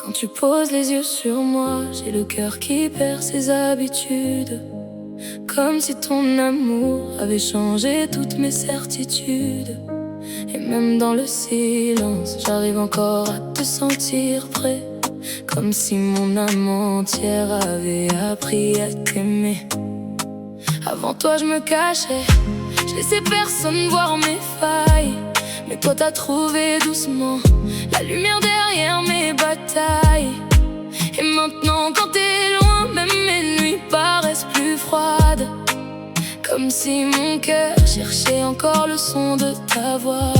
Quand tu poses les yeux sur moi, j'ai le cœur qui perd ses habitudes. Comme si ton amour avait changé toutes mes certitudes. Et même dans le silence, j'arrive encore à te sentir près. Comme si mon âme entière avait appris à t'aimer. Avant toi je me cachais, je laissais personne voir mes failles. Mais toi t'as trouvé doucement la lumière derrière mes batailles. Et maintenant quand t'es loin, même mes nuits paraissent plus froides. Comme si mon cœur cherchait encore le son de ta voix.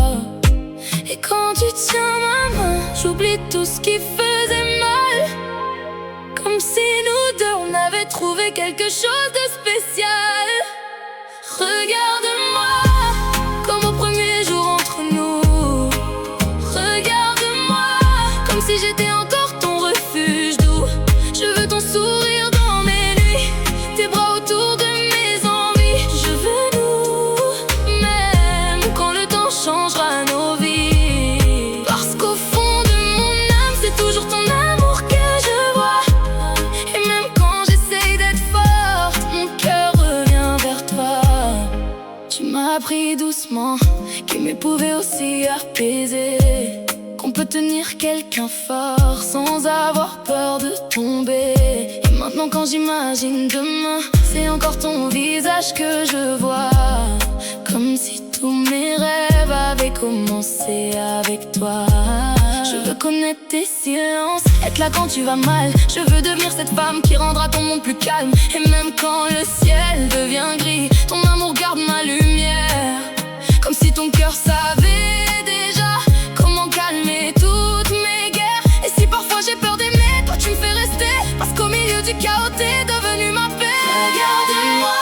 Et quand tu tiens ma main, j'oublie tout ce qui faisait mal. Comme si nous deux on avait trouvé quelque chose de spécial. Regarde-moi, comme au premier jour entre nous. Regarde-moi, comme si j'étais encore ton refuge doux. Je veux ton sourire dans mes nuits, tes bras autour de mes envies. Je veux nous, même quand le temps changera nos vies. Parce qu'au fond de mon âme, c'est toujours ton amour que je vois. Et même quand j'essaye d'être forte, mon cœur revient vers toi. Tu m'as appris doucement qu'aimer pouvait aussi apaiser, qu'on peut tenir quelqu'un fort sans avoir peur de tomber. Et maintenant quand j'imagine demain, c'est encore ton visage que je vois. Comme si tous mes rêves avaient commencé avec toi. Je veux connaître tes silences, être là quand tu vas mal. Je veux devenir cette femme qui rendra ton monde plus calme. Et même quand le ciel devient gris, ton amour garde ma lumière. Comme si ton cœur savait déjà comment calmer toutes mes guerres. Et si parfois j'ai peur d'aimer, toi tu me fais rester. Parce qu'au milieu du chaos t'es devenu ma paix. Regarde-moi,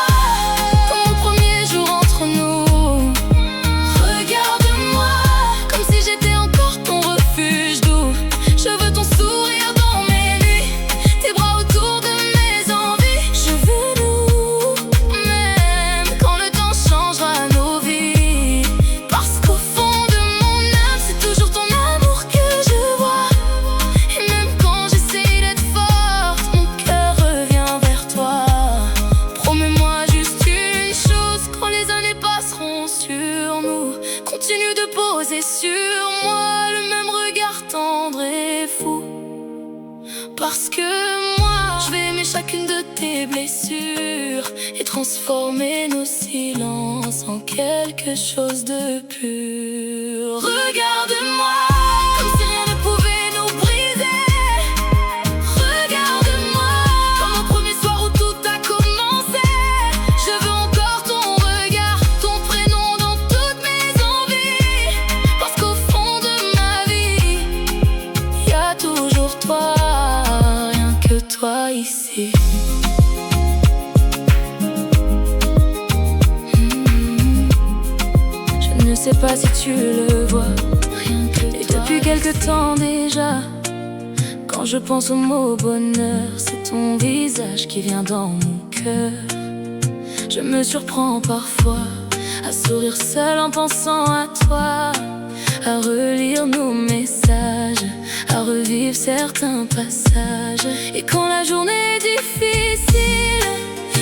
comme au premier jour entre nous. Regarde-moi, comme si j'étais encore ton refuge doux. Je veux ton sourire dans mes nuits, tes bras autour de mes envies. Je veux nous, même quand le temps changera nos vies. Parce qu'au fond de mon âme, c'est toujours ton amour que je vois. Et même quand j'essaye d'être forte, mon cœur revient vers toi. Promets-moi juste une chose, quand les années passeront sur nous, continue de poser sur moi le même regard tendre et fou. Parce que moi, je vais aimer chacune de tes blessures et transformer nos silences en quelque chose de pur. Regarde-moi, comme si rien ne pouvait nous briser. Regarde-moi, comme au premier soir où tout a commencé. Je veux encore ton regard, ton prénom dans toutes mes envies. Parce qu'au fond de ma vie, y a toujours toi, rien que toi ici. Je ne sais pas si tu le vois, rien que et depuis quelque temps déjà, quand je pense au mot bonheur, c'est ton visage qui vient dans mon cœur. Je me surprends parfois à sourire seul en pensant à toi, à relire nos messages, à revivre certains passages. Et quand la journée est difficile,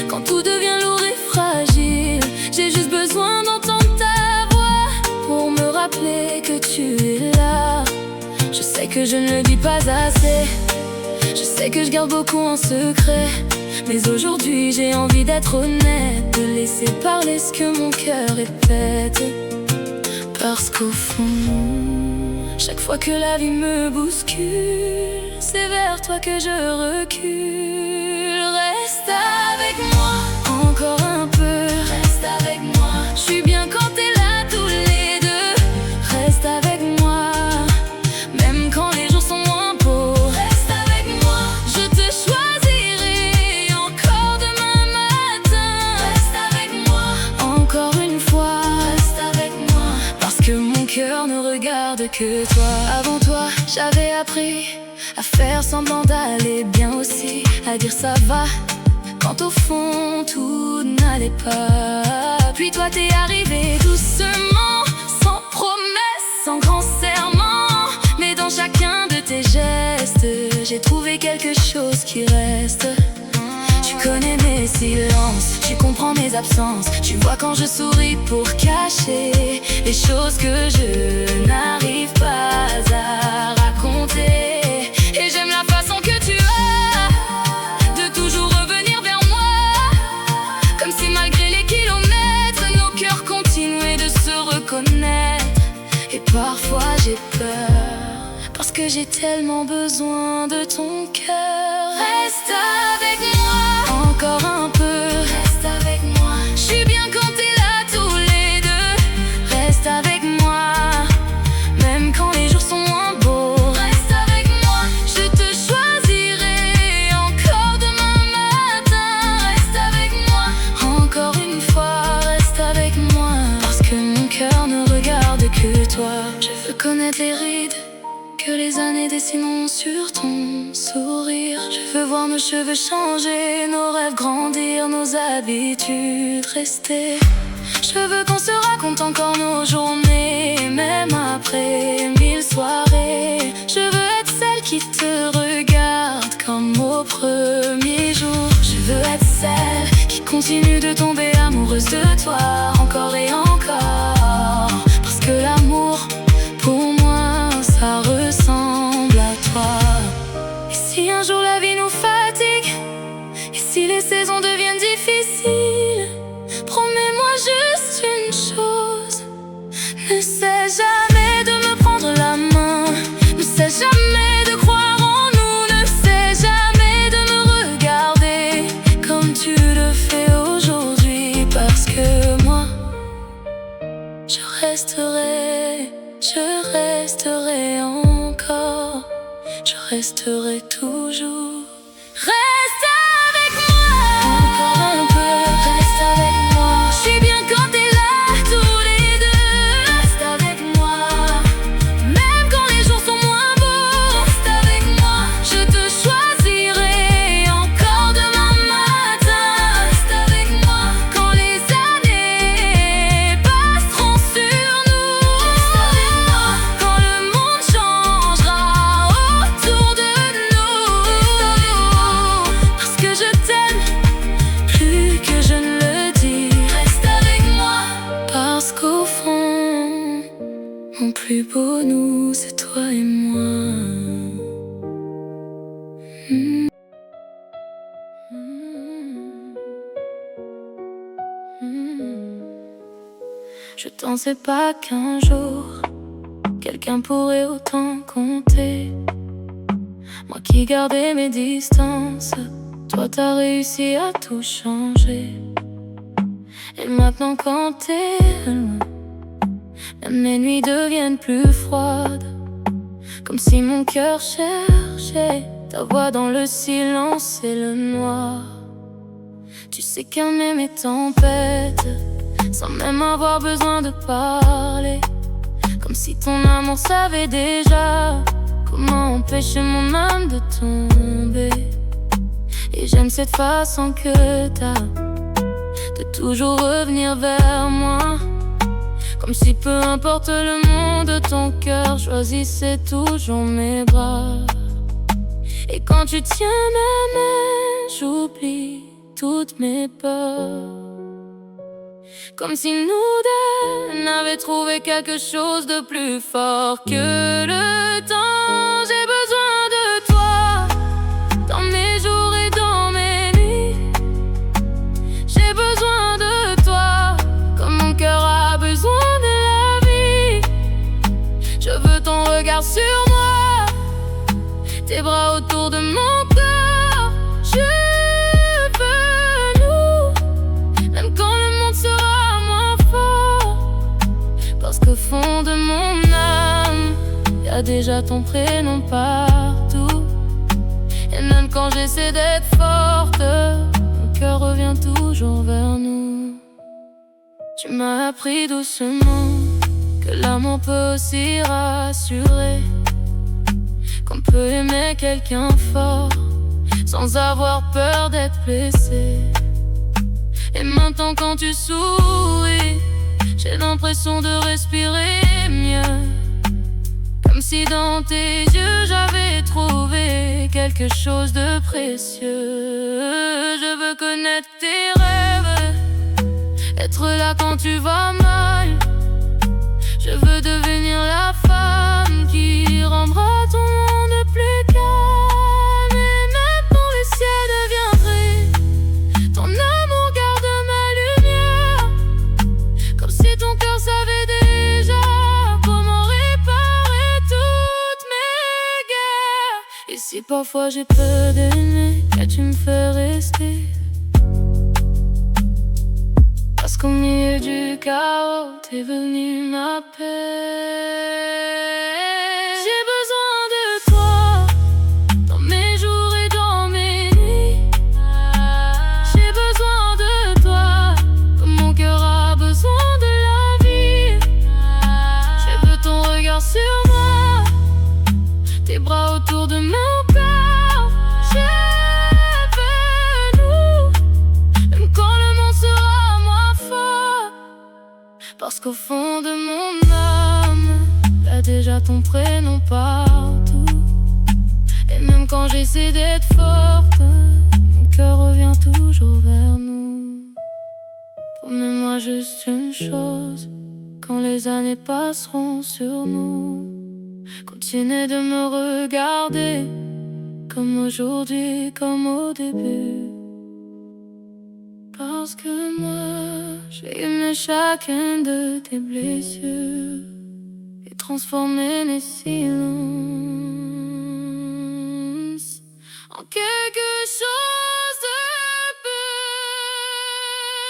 quand tout devient lourd et fragile, j'ai juste besoin d'entendre ta voix pour me rappeler que tu es là. Je sais que je ne le dis pas assez, je sais que je garde beaucoup en secret, mais aujourd'hui j'ai envie d'être honnête, de laisser parler ce que mon cœur répète. Parce qu'au fond, chaque fois que la vie me bouscule, c'est vers toi que je recule. Reste avec moi, encore un peu. Reste avec moi, je suis bien quand t'es là tous les deux. Reste avec moi, même quand les jours sont moins beaux. Reste avec moi, je te choisirai encore demain matin. Reste avec moi, encore une fois. Reste avec moi, parce que mon cœur ne regarde que toi. Avant toi, j'avais appris à faire semblant d'aller bien aussi, à dire ça va quand au fond tout n'allait pas. Puis toi t'es arrivé doucement, sans promesse, sans grand serment, mais dans chacun de tes gestes, j'ai trouvé quelque chose qui reste. Tu connais mes silences, tu comprends mes absences. Tu vois quand je souris pour cacher les choses que je n'arrive pas à raconter. Et j'aime la façon que tu as de toujours revenir vers moi, comme si malgré les kilomètres, nos cœurs continuaient de se reconnaître. Et parfois j'ai peur, parce que j'ai tellement besoin de ton cœur. Reste avec moi, encore un peu. Reste avec moi, je suis bien quand t'es là tous les deux. Reste avec moi, même quand les jours sont moins beaux. Reste avec moi, je te choisirai encore demain matin. Reste avec moi, encore une fois. Reste avec moi, parce que mon cœur ne regarde que toi. Je veux connaître les rides que les années dessinent sur ton sourire. Je veux voir nos cheveux changer, nos rêves grandir, nos habitudes rester. Je veux qu'on se raconte encore nos journées, même après 1000 soirées. Je veux être celle qui te regarde comme au premier jour. Je veux être celle qui continue de tomber amoureuse de toi, encore et encore. Parce que l'amour, pour moi, ça ressemble à toi. Et si un jour la vie nous fatigue, et si les saisons deviennent difficiles, promets-moi juste une chose: ne cesse jamais de me prendre la main, ne cesse jamais de croire en nous, ne cesse jamais de me regarder comme tu le fais aujourd'hui. Parce que moi, je resterai encore, je resterai toujours. Reste avec moi, encore un peu. Reste avec moi, je suis bien quand t'es là tous les deux. Reste avec moi, même quand les jours sont moins beaux. Reste avec moi, je te choisirai encore demain matin. Reste avec moi, quand les années passeront sur nous. Reste avec moi, quand le monde changera autour de nous. Parce que je t'aime plus que je ne le dis. Reste avec moi, parce qu'au fond, mon plus beau nous, c'est toi et moi. Mm. Mm. Mm. Je pensais pas qu'un jour quelqu'un pourrait autant compter. Moi qui gardais mes distances, toi t'as réussi à tout changer. Et maintenant quand t'es loin, même les nuits deviennent plus froides, comme si mon cœur cherchait ta voix dans le silence et le noir. Tu sais calmer mes tempêtes, sans même avoir besoin de parler, comme si ton amour savait déjà comment empêcher mon âme de tomber. Et j'aime cette façon que t'as de toujours revenir vers moi, comme si peu importe le monde, ton cœur choisissait toujours mes bras. Et quand tu tiens ma main, j'oublie toutes mes peurs, comme si nous deux, on avait trouvé quelque chose de plus fort que le temps. J'ai besoin de toi, dans mes jours et dans mes nuits. J'ai besoin de toi, comme mon cœur a besoin de la vie. Je veux ton regard sur moi, tes bras autour de mon corps. Je veux nous, même quand le monde sera moins fort. Parce qu'au fond de mon âme, y'a déjà ton prénom partout. Et même quand j'essaie d'être forte, mon cœur revient toujours vers nous. Tu m'as appris doucement que l'amour peut aussi rassurer, qu'on peut aimer quelqu'un fort sans avoir peur d'être blessé. Et maintenant quand tu souris, j'ai l'impression de respirer mieux, comme si dans tes yeux j'avais trouvé quelque quelque chose de précieux. Je veux connaître tes rêves, être là quand tu vas mal. Je veux devenir la femme qui rendra ton monde plus calme. Et même quand le ciel deviendrait, ton amour garde ma lumière. Comme si ton cœur savait déjà comment réparer toutes mes guerres. Et si parfois j'ai peur d'aimer, que tu me fais rester. Parce qu'au milieu du chaos, t'es venu ma paix. J'ai besoin de toi, dans mes jours et dans mes nuits. J'ai besoin de toi, comme mon cœur a besoin de la vie. Je veux ton regard sur moi, tes bras autour de mon corps. Parce qu'au fond de mon âme, t'as déjà ton prénom partout. Et même quand j'essaie d'être forte, mon cœur revient toujours vers nous. Promets-moi juste une chose, quand les années passeront sur nous, continue de me regarder, comme aujourd'hui, comme au début. Parce que moi, j'ai aimé chacune de tes blessures et transformé mes silences en quelque chose de beau.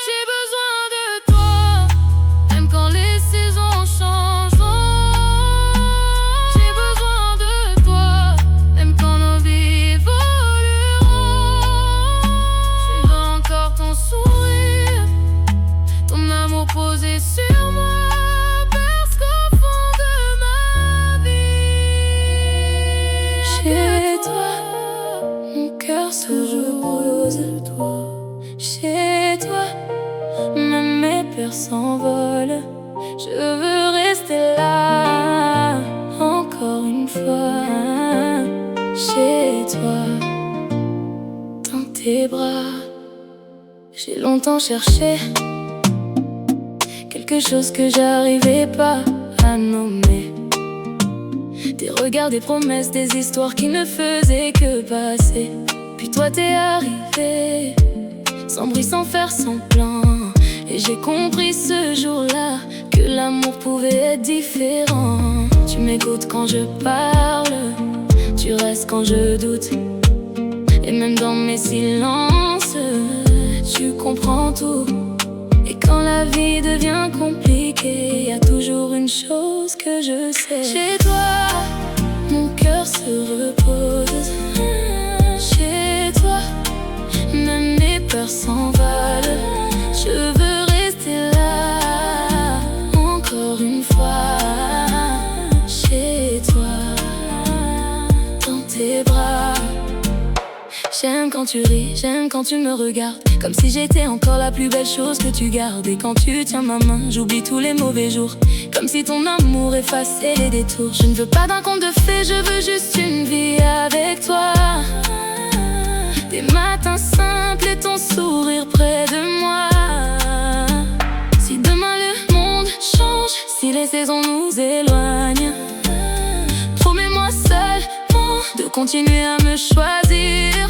J'ai besoin de toi, même quand les saisons changeront. J'ai besoin de toi, même quand nos vies évolueront. Je veux encore ton sourire, ton amour posé sur moi, parce qu'au fond de ma vie, chez toi, mon cœur se repose. Chez toi, même mes peurs s'envolent. Je veux rester là, encore une fois. Chez toi, dans tes bras. J'ai longtemps cherché quelque chose que j'arrivais pas à nommer. Des regards, des promesses, des histoires qui ne faisaient que passer. Puis toi t'es arrivé, sans bruit, sans faire semblant. Et j'ai compris ce jour-là que l'amour pouvait être différent. Tu m'écoutes quand je parle, tu restes quand je doute. Et même dans mes silences, tu comprends tout. Et quand la vie devient compliquée, y a toujours une chose que je sais. Chez toi, mon cœur se repose. Chez toi, même mes peurs s'envolent. Je veux rester là, encore une fois. Chez toi, dans tes bras. J'aime quand tu ris, j'aime quand tu me regardes, comme si j'étais encore la plus belle chose que tu gardes. Et quand tu tiens ma main, j'oublie tous les mauvais jours, comme si ton amour effaçait les détours. Je ne veux pas d'un conte de fées, je veux juste une vie avec toi. Des matins simples et ton sourire près de moi. Si demain le monde change, si les saisons nous éloignent, promets-moi seulement de continuer à me choisir.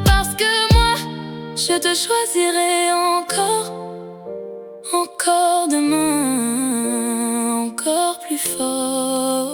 Parce que moi, je te choisirai encore, encore demain, encore plus fort.